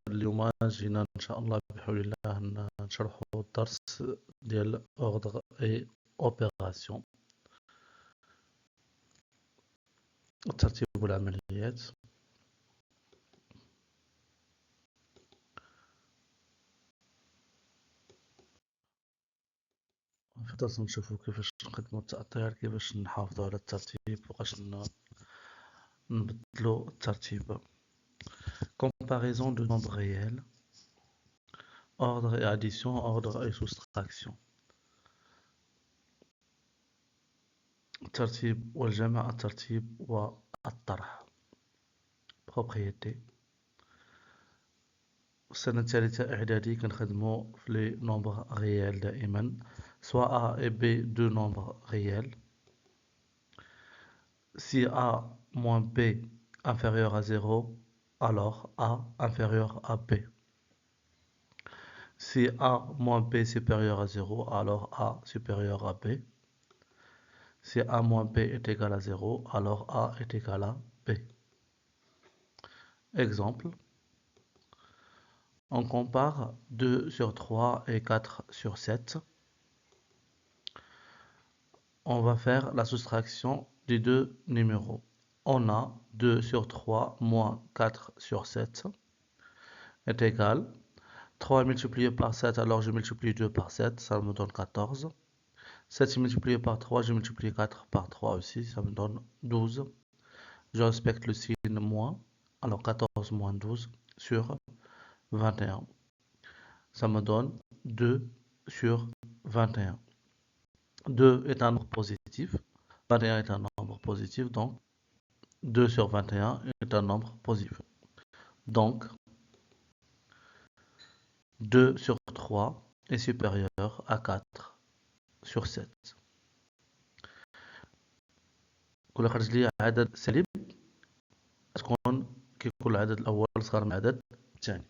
اليوم جينا ان شاء الله بحول الله نشرحوا الدرس ديال اوردر اي اوبيراسيون، ترتيب العمليات. في الدرس نشوفوا كيفاش نخدموا التأطير، كيفاش نحافظوا على الترتيب، وكيفاش نبدلوا الترتيب. comparaison de nombres réels, ordre et addition, ordre et soustraction. الترتيب والجمع، الترتيب والطرح. propriété. السنة الثالثة إعدادي كنخدمو في لي نومبر ريال دائما، soit A et B deux nombres réels. Si A moins B inférieur à 0, alors A inférieur à B. Si A moins B supérieur à 0, alors A supérieur à B. Si A moins B est égal à 0, alors A est égal à B. Exemple. On compare 2 sur 3 et 4 sur 7. On va faire la soustraction des deux numéros. On a 2 sur 3 moins 4 sur 7 est égal 3 multiplié par 7, alors je multiplie 2 par 7, ça me donne 14. 7 multiplié par 3, je multiplie 4 par 3 aussi, ça me donne 12. Je respecte le signe moins, alors 14 moins 12 sur 21. Ça me donne 2 sur 21. 2 est un nombre positif, 21 est un nombre positif, donc 2 sur 21 est un nombre positif. Donc, 2 sur 3 est supérieur à 4 sur 7. كل خرج لي عدد سالب تكون كيكون العدد الأول صغر من العدد الثاني.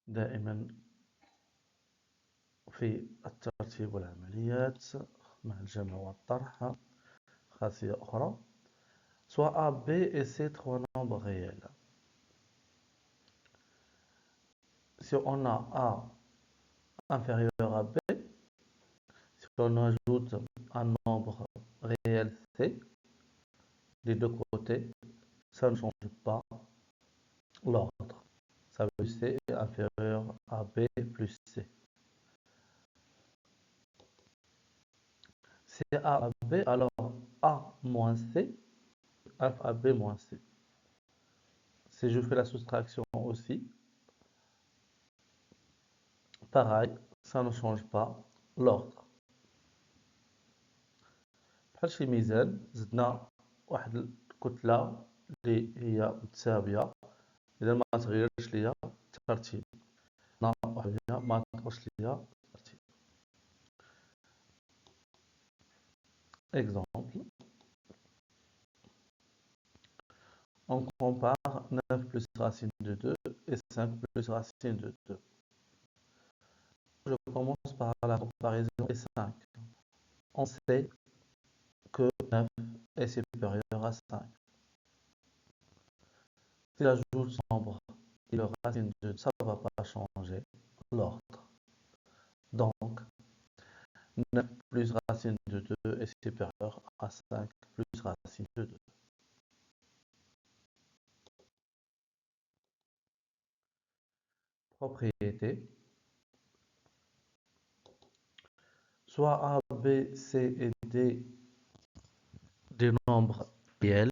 دائما في الترتيب والعمليات مع الجمع والطرح خاصية أخرى. Soit A, B et C trois nombres réels. Si on a A inférieur à B, si on ajoute un nombre réel C des deux côtés, ça ne change pas l'ordre. Ça veut dire C est inférieur à B plus C. Si A à B, alors A moins C, F à B moins C. Si je fais la soustraction aussi, pareil, ça ne change pas l'ordre. بحال شي ميزان زدنا واحد الكتلة اللي هي متساوية، إذا ما تغيرش ليا الترتيب، ما تغيرش ليا الترتيب. Exemple. On compare 9 plus racine de 2 et 5 plus racine de 2. Je commence par la comparaison des 5. On sait que 9 est supérieur à 5. Si j'ajoute ce nombre et le racine de 2, ça ne va pas changer l'ordre. Donc, 9 plus racine de 2 est supérieur à 5 plus racine de 2. Propriété. Soit A, B, C et D des nombres réels.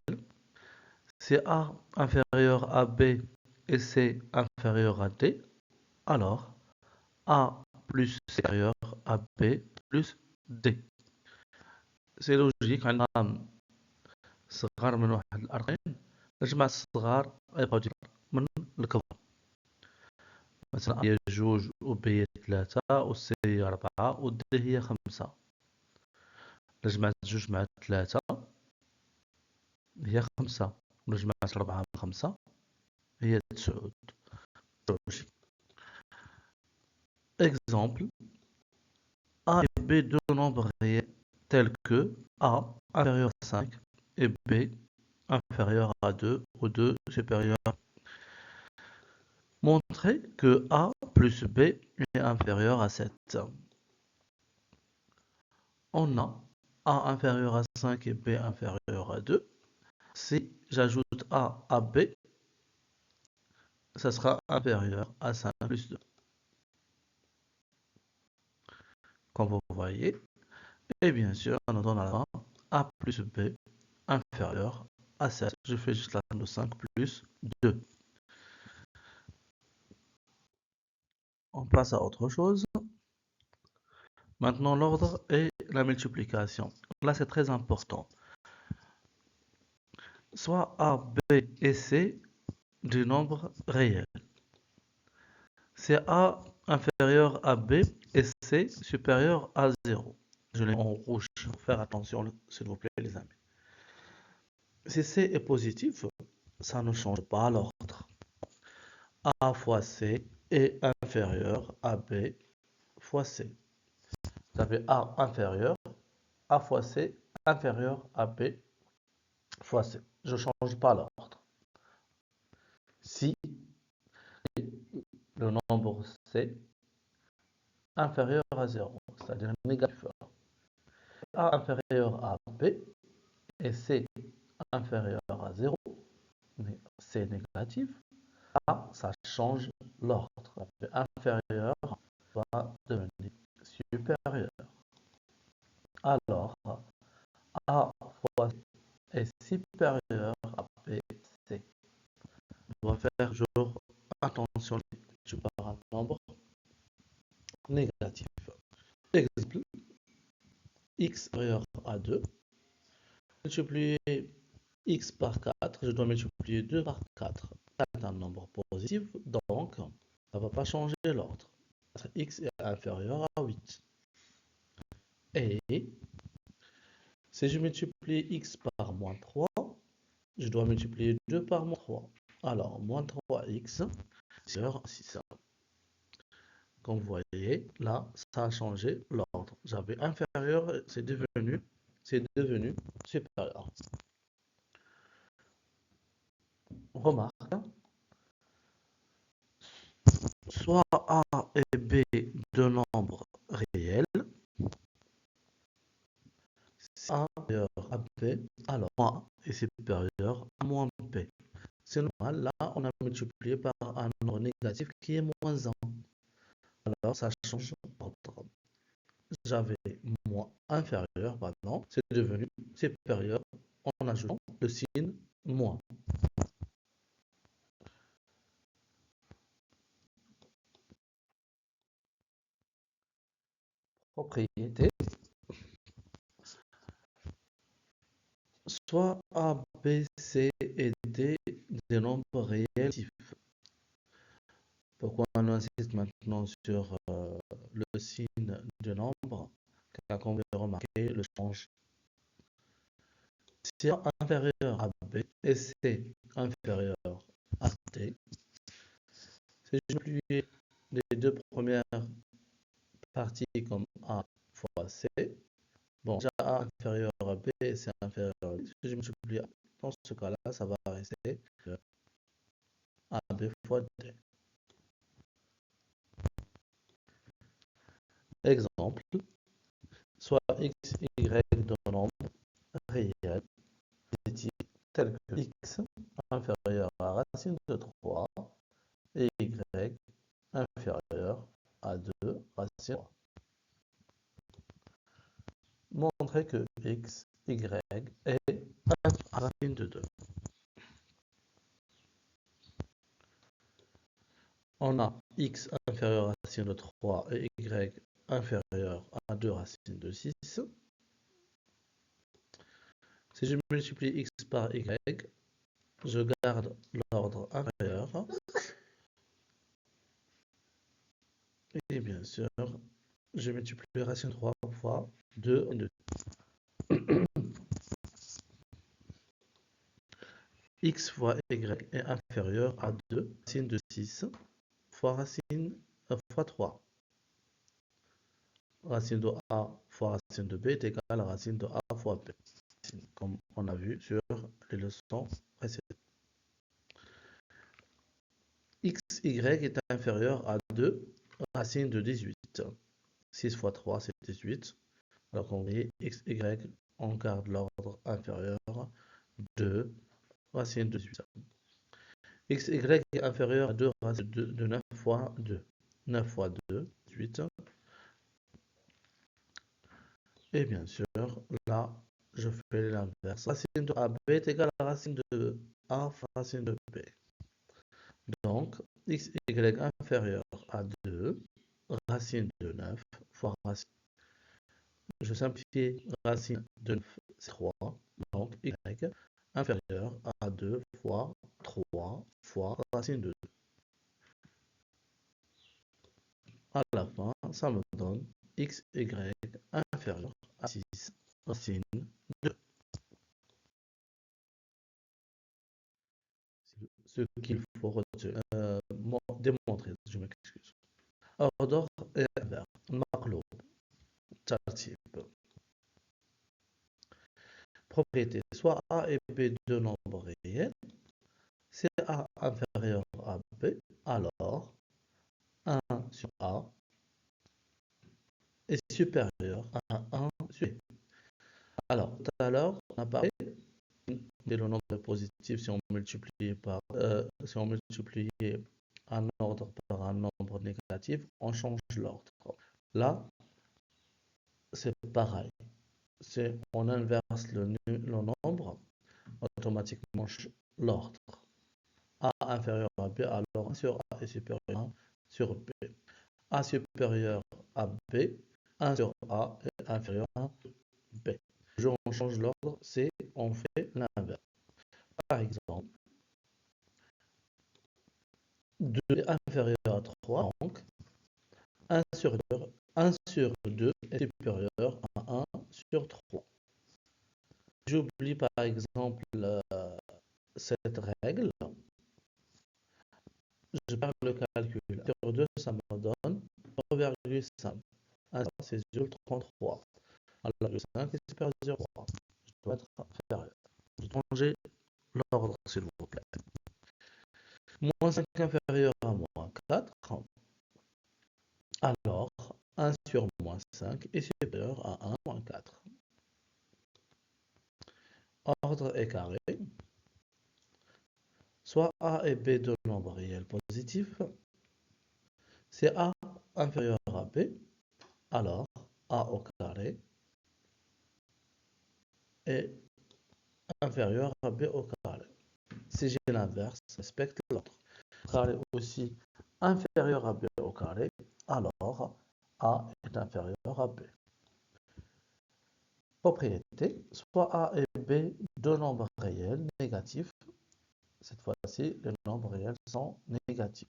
Si A inférieur à B et C inférieur à D, alors A plus C inférieur à B plus D. C'est logique. عندنا صغار من واحد الأرقام نجمع الصغار يبقاو من الكبار. مثلا هي 2 و B هي 3 و C هي 4 و D هي 5. نجمع 2 مع 3 هي 5 ونجمعت 4 مع 5 هي 9. Exemple. A et B deux nombres réels tels que A inférieur à 5 et b inférieur à 2 ou 2 supérieur à... Montrer que a plus b est inférieur à 7. On a a inférieur à 5 et b inférieur à 2. Si j'ajoute a à b, ça sera inférieur à 5 plus 2. Comme vous voyez. Et bien sûr, on donne à la fin a plus b inférieur à 7. Je fais juste la somme de 5 plus 2. On passe à autre chose. Maintenant, l'ordre et la multiplication. Là, c'est très important. Soit a, b et c du nombre réel. C'est a inférieur à b et c supérieur à 0. Je l'ai en rouge. Faire attention, s'il vous plaît, les amis. Si c est positif, ça ne change pas l'ordre. A fois c est inférieur à b fois c. Vous avez a inférieur, a fois c inférieur à b fois c. Je ne change pas l'ordre. Si le nombre c inférieur à 0, c'est-à-dire négatif, a inférieur à b et c inférieur à 0, mais c négatif, a, ça change l'ordre. Inférieur va devenir supérieur. Alors, a fois c est supérieur à b, c. On doit faire toujours attention, je parle un nombre négatif. Exemple, x supérieur à 2, multiplier x par 4, je dois multiplier 2 par 4. C'est un nombre positif, donc ça ne va pas changer l'ordre. X est inférieur à 8. Et si je multiplie x par moins 3, je dois multiplier 2 par moins 3. Alors, moins 3x, c'est 6. Comme vous voyez, là, ça a changé l'ordre. J'avais inférieur, c'est devenu supérieur. Remarque, soit A et B de nombres réels, si A est supérieur à B, alors A est supérieur à moins B. C'est normal, là, on a multiplié par un nombre négatif qui est moins 1. Alors, ça change l'ordre. J'avais moins inférieur, pardon, c'est devenu supérieur en ajoutant le signe moins. Propriété. Soit A, B, C et D des nombres réels. Pourquoi on insiste maintenant sur le signe du nombre? Car comme vous avez remarqué, le change. Si A inférieur à B et C inférieur à D, si je multiplie les deux premières parties comme A fois C, bon, déjà A inférieur à B et C inférieur à D, si je multiplie dans ce cas-là, ça va rester AB fois D. Exemple, soit x, y de nombre réel tel que x inférieur à racine de 3 et y inférieur à 2 racine de 3. Montrer que x, y est racine de 2. On a x inférieur à racine de 3 et y inférieur à 2 racines de 6. Si je multiplie x par y, je garde l'ordre inférieur. Et bien sûr, je multiplie racine de 3 fois 2 de x fois y est inférieur à 2 racine de 6 fois racine fois 3. Racine de a fois racine de b est égale à racine de a fois b. racines, comme on a vu sur les leçons précédentes. XY est inférieur à 2 racines de 18. 6 fois 3, c'est 18. Alors qu'on dit XY, on garde l'ordre inférieur, 2 racines de 18. XY est inférieur à 2 racines de 9 fois 2. 9 fois 2, 18. Et bien sûr, là, je fais l'inverse. Racine de AB est égale à racine de A fois racine de B. Donc, XY inférieur à 2, racine de 9 fois racine. Je simplifie racine de 9, c'est 3. Donc, Y inférieur à 2 fois 3 fois racine de 2. À la fin, ça me donne XY inférieur à 6 racine de 2. Ce qu'il faut démontrer, je m'excuse. Ordre et inverse. مقلوب. ترتيب. Propriété. Soit A et B deux nombres réels. C'est A inférieur à B. Alors, 1 sur A est supérieur à 1 sur B. Alors, tout à l'heure, on a parlé de le nombre positif si on multipliait un ordre par un nombre négatif, on change l'ordre. Là, c'est pareil. On inverse le nombre, automatiquement l'ordre. A inférieur à B, alors 1 sur A est supérieur à 1 sur B. A supérieur à B, 1 sur A est inférieur à B. On change l'ordre, on fait l'inverse. Par exemple, 2 est inférieur à 3, donc 1 sur 2 est supérieur à 1 sur 3. J'oublie par exemple cette règle. Je perds le calcul. Sur 2, ça me donne 3,5. 1, c'est 0,33. Alors, le 5 est supérieur à 0,3. Je dois être inférieur. Je dois changer l'ordre, s'il vous plaît. Moins 5 inférieur à moins 4. Alors, 1 sur moins 5 est supérieur à 1 moins 4. Ordre est carré. Soit A et B deux nombres réels positifs. C'est A inférieur à B. Alors, A au carré est inférieur à B au carré. Si j'ai l'inverse, respecte l'autre. Carré aussi inférieur à B au carré, alors A est inférieur à B. Propriété, soit A et B deux nombres réels négatifs. Cette fois-ci, les nombres réels sont négatifs.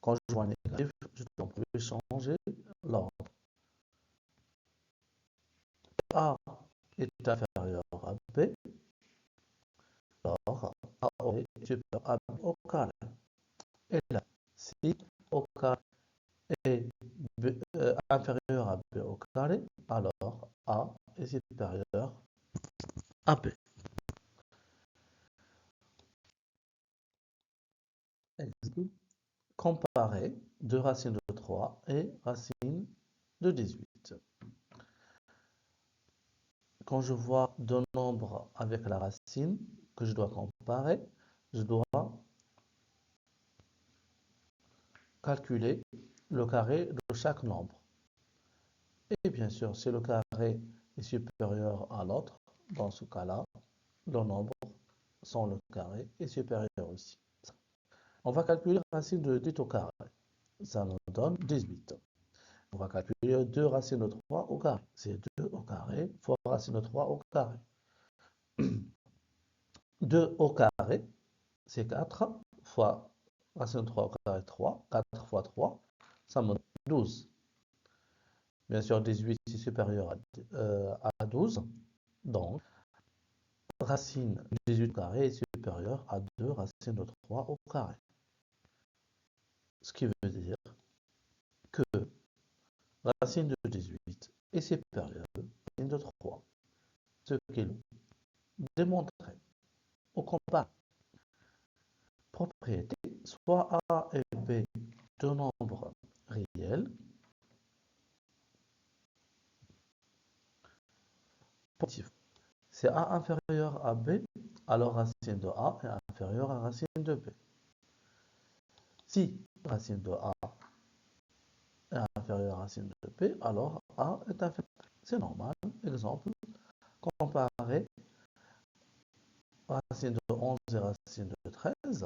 Quand je vois négatif, je dois changer l'ordre. A est inférieur à B, alors A est supérieur à B au carré. Et là, si au carré est inférieur à B au carré, alors A est supérieur à B. Exemple, comparer 2 racines de 3 et racines de 18. Quand je vois deux nombres avec la racine que je dois comparer, je dois calculer le carré de chaque nombre. Et bien sûr, si le carré est supérieur à l'autre, dans ce cas-là, le nombre sans le carré est supérieur aussi. On va calculer la racine de 10 au carré. Ça nous donne 18. On va calculer 2 racines de 3 au carré. C'est 2 au carré fois racine de 3 au carré. 2 au carré, c'est 4 fois racine de 3 au carré, 3. 4 fois 3, ça me donne 12. Bien sûr, 18 est supérieur à 12. Donc, racine de 18 au carré est supérieure à 2 racines de 3 au carré. Ce qui veut dire que racine de 18 est supérieure à racine de 3. ce qu'il démontrait ou compare. Propriété, soit A et B deux nombres réels, positifs. Si A inférieur à B, alors racine de A est inférieure à racine de B. Si racine de A est inférieure à racine de B, alors A est inférieur. C'est normal. Exemple, comparer racine de 11 et racine de 13.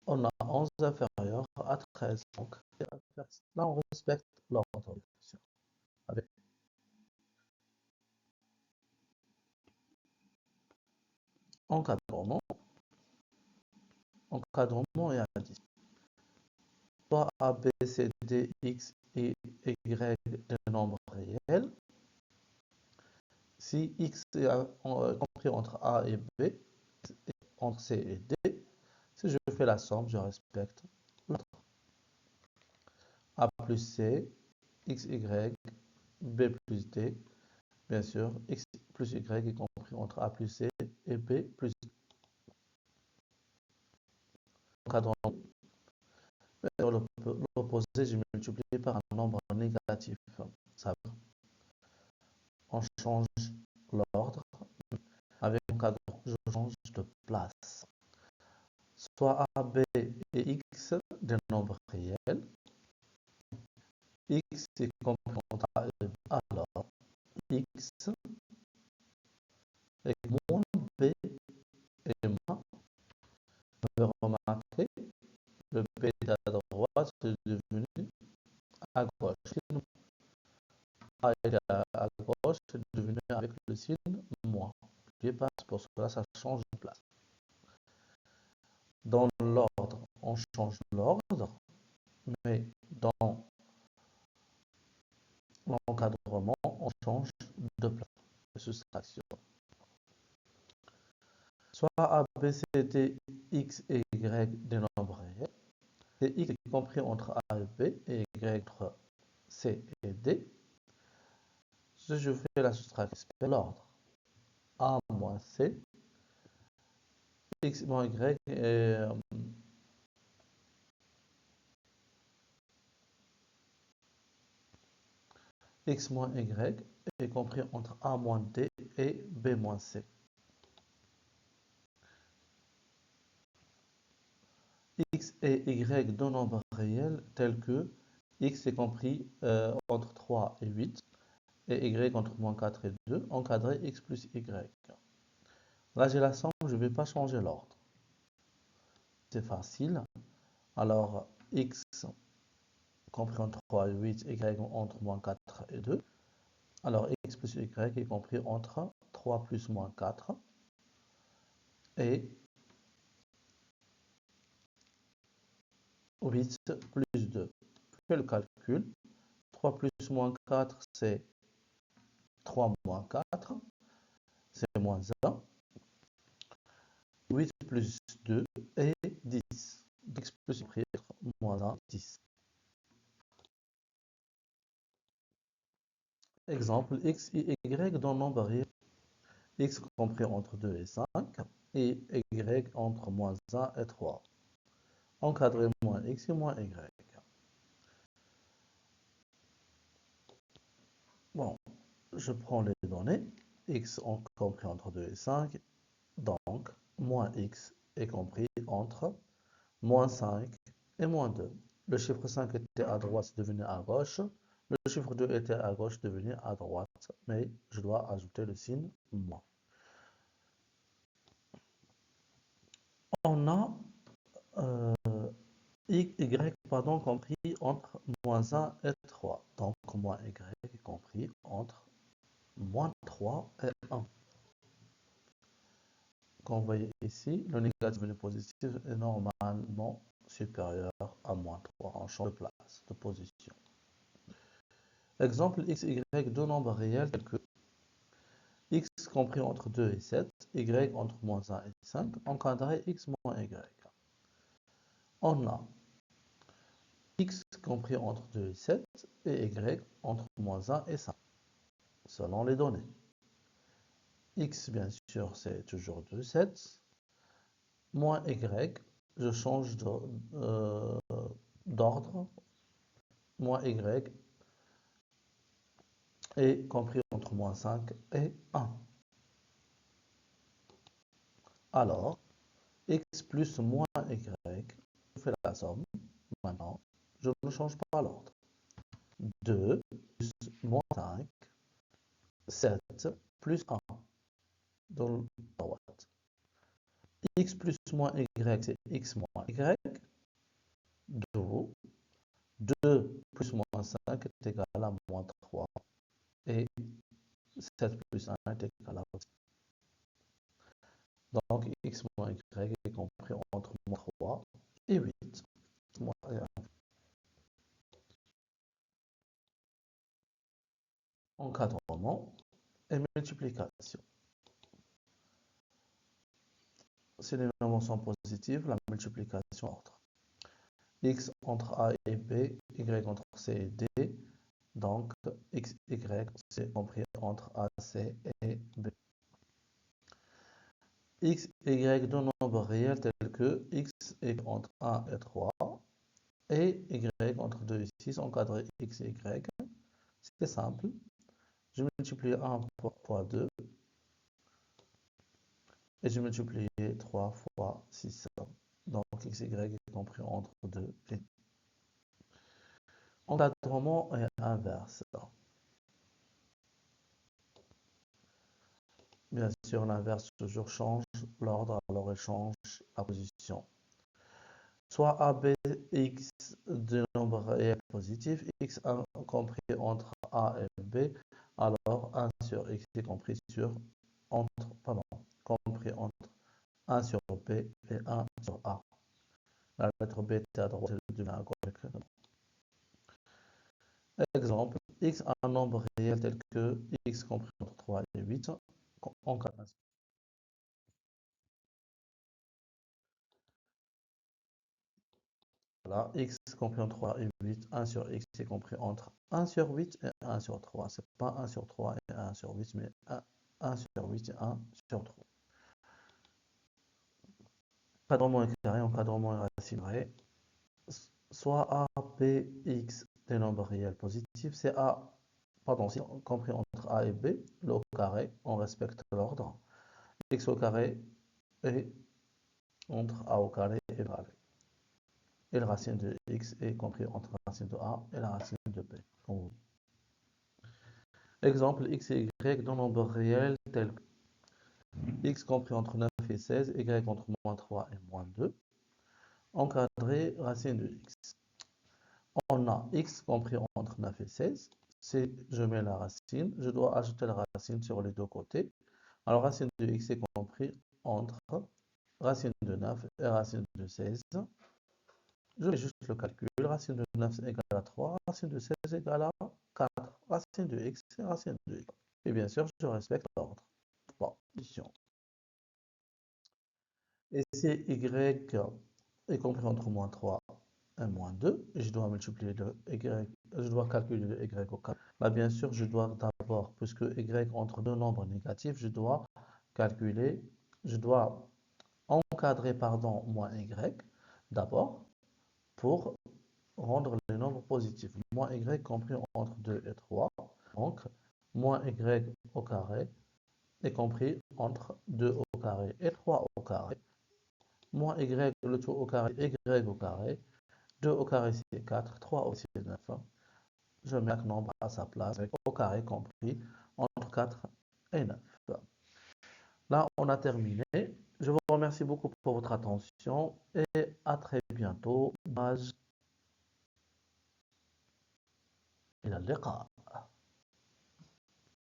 On a 11 inférieur à 13. Donc, là, on respecte l'ordre. Avec encadrement, encadrement et indice. Soit A, B, C, D, X et Y des nombres réels. Si X est compris entre A et B, entre C et D, si je fais la somme, je respecte l'ordre. A plus C, X, Y, B plus D, bien sûr, X plus Y est compris entre A plus C et B plus D. Encadrement. L'opposé, je multiplie par un nombre négatif. Ça, on change l'ordre. Avec encadrement, je change de place. Soit A, B et X des nombres réels. X est compris entre A et B. Alors, X est moins B et moins. Vous avez remarqué, le B est à droite, c'est devenu à gauche. A est à gauche, c'est devenu avec le signe moins. N'oubliez pas, c'est pour cela que ça change de place. Dans l'ordre, on change l'ordre, mais dans l'encadrement, on change de place de soustraction. Soit A, B, C, D, X et Y des nombres réels. C'est X est compris entre A et B et Y entre C et D. Si je fais la soustraction, c'est l'ordre. A moins C, X moins Y et X moins Y est compris entre A moins D et B moins C. X et Y deux nombres réels tels que X est compris entre 3 et 8 et Y entre moins 4 et 2, encadré X plus Y. Là, j'ai la somme, je ne vais pas changer l'ordre. C'est facile. Alors, X compris entre 3 et 8, Y entre moins 4 et 2. Alors, X plus Y est compris entre 3 plus moins 4 et 8 plus 2. Je fais le calcul. 3 plus moins 4, c'est 3 moins 4, c'est moins 1. 8 plus 2 et 10. X plus Y moins 1, 10. Exemple, X et Y dans le nombre réel. X compris entre 2 et 5 et Y entre moins 1 et 3. Encadré moins X et moins Y. Bon, je prends les données. X compris entre 2 et 5. Donc, moins X est compris entre moins 5 et moins 2. Le chiffre 5 était à droite, c'est devenu à gauche. Le chiffre 2 était à gauche, devenu à droite. Mais je dois ajouter le signe moins. On a Y compris entre moins 1 et 3. Donc, moins Y est compris entre moins 3 et 1. Comme vous voyez ici, le négatif et le positif est normalement supérieur à moins 3 en champ de place, de position. Exemple, X, Y, deux nombres réels tels que X compris entre 2 et 7, Y entre moins 1 et 5, encadré X moins Y. On a X compris entre 2 et 7 et Y entre moins 1 et 5, selon les données. x, bien sûr, c'est toujours 2, 7. Moins y, je change d'ordre. Moins y est compris entre moins 5 et 1. Alors, x plus moins y, je fais la somme. Maintenant, je ne change pas l'ordre. 2 plus moins 5, 7 plus 1 dans la droite. X plus moins y, c'est x moins y. 2 plus moins 5 est égal à moins 3. Et 7 plus 1 est égal à 8. Donc, x moins y est compris entre moins 3 et 8. Encadrement et multiplication. Si les nombres sont positifs, la multiplication entre x entre a et b, y entre c et d. Donc, x, y, c'est compris entre a, c et b. X, y, deux nombres réels tels que x est entre 1 et 3 et y entre 2 et 6, encadré x et y. C'est simple. Je multiplie 1 fois 2 et je multiplie 3 fois 6. Donc, x, y est compris entre 2 et encadrement est inverse. Bien sûr, l'inverse toujours change l'ordre, alors elle change la position. Soit a, b, x, de nombres réels positifs, x compris entre a et b, alors 1 sur x est compris compris entre 1 sur b et 1 sur a. La lettre b est à droite de la gauche. Exemple, x a un nombre réel tel que x compris entre 3 et 8 en cas. Voilà, x compris entre 3 et 8, 1 sur x est compris entre 1 sur 8 et 1 sur 3. Ce n'est pas 1 sur 3 et 1 sur 8, mais 1 sur 8 et 1 sur 3. Encadrement est carré, encadrement est racine carrée. Soit a, b, x des nombres réels positifs, c'est compris entre a et b, le au carré, on respecte l'ordre. X au carré est entre a au carré et b. Et la racine de x est compris entre la racine de a et la racine de b. Exemple, x et y dans nombres réels tels que x compris entre 9 et 16, y entre moins 3 et moins 2. Encadré, racine de x. On a x compris entre 9 et 16. Si je mets la racine, je dois ajouter la racine sur les deux côtés. Alors, racine de x est compris entre racine de 9 et racine de 16. Je fais juste le calcul. Racine de 9 égale à 3, racine de 16 égale à 4. Racine de x et racine de y. Et bien sûr, je respecte l'ordre. Position. Et si y est compris entre moins 3 et moins 2, et je dois multiplier le y, je dois calculer le y au 4. Là, bien sûr, je dois d'abord, puisque y entre deux nombres négatifs, je dois encadrer, moins y d'abord pour rendre les nombres positifs. Moins y compris entre 2 et 3. Donc, moins y au carré est compris entre 2 au carré et 3 au carré. Moins y, le tout au carré, y au carré. 2 au carré, c'est 4. 3 aussi, c'est 9. Je mets chaque nombre à sa place, avec au carré compris entre 4 et 9. Là, on a terminé. Je vous remercie beaucoup pour votre attention et à très bientôt. إلى اللقاء.